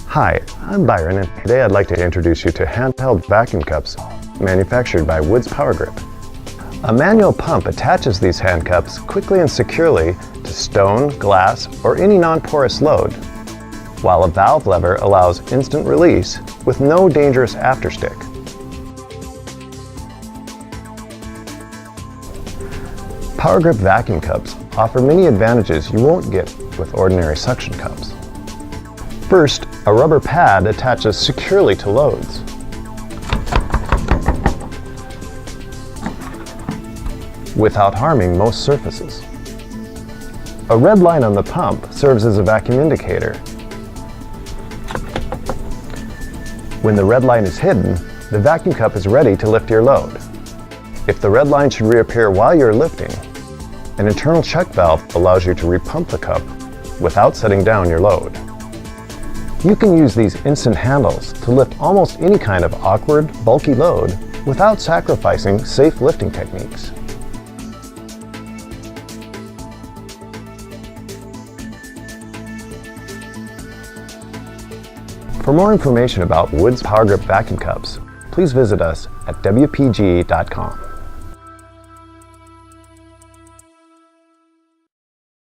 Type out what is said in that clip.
Hi, I'm Byron, and today I'd like to introduce you to handheld vacuum cups manufactured by Powr-Grip. A manual pump attaches these hand cups quickly and securely to stone, glass, or any non-porous load, while a valve lever allows instant release with no dangerous afterstick. Powr-Grip vacuum cups offer many advantages you won't get with ordinary suction cups. First, a rubber pad attaches securely to loads. Without harming most surfaces. A red line on the pump serves as a vacuum indicator. When the red line is hidden, the vacuum cup is ready to lift your load. If the red line should reappear while you're lifting, an internal check valve allows you to repump the cup without setting down your load. You can use these instant handles to lift almost any kind of awkward, bulky load without sacrificing safe lifting techniques. For more information about Powr-Grip vacuum cups, please visit us at wpg.com.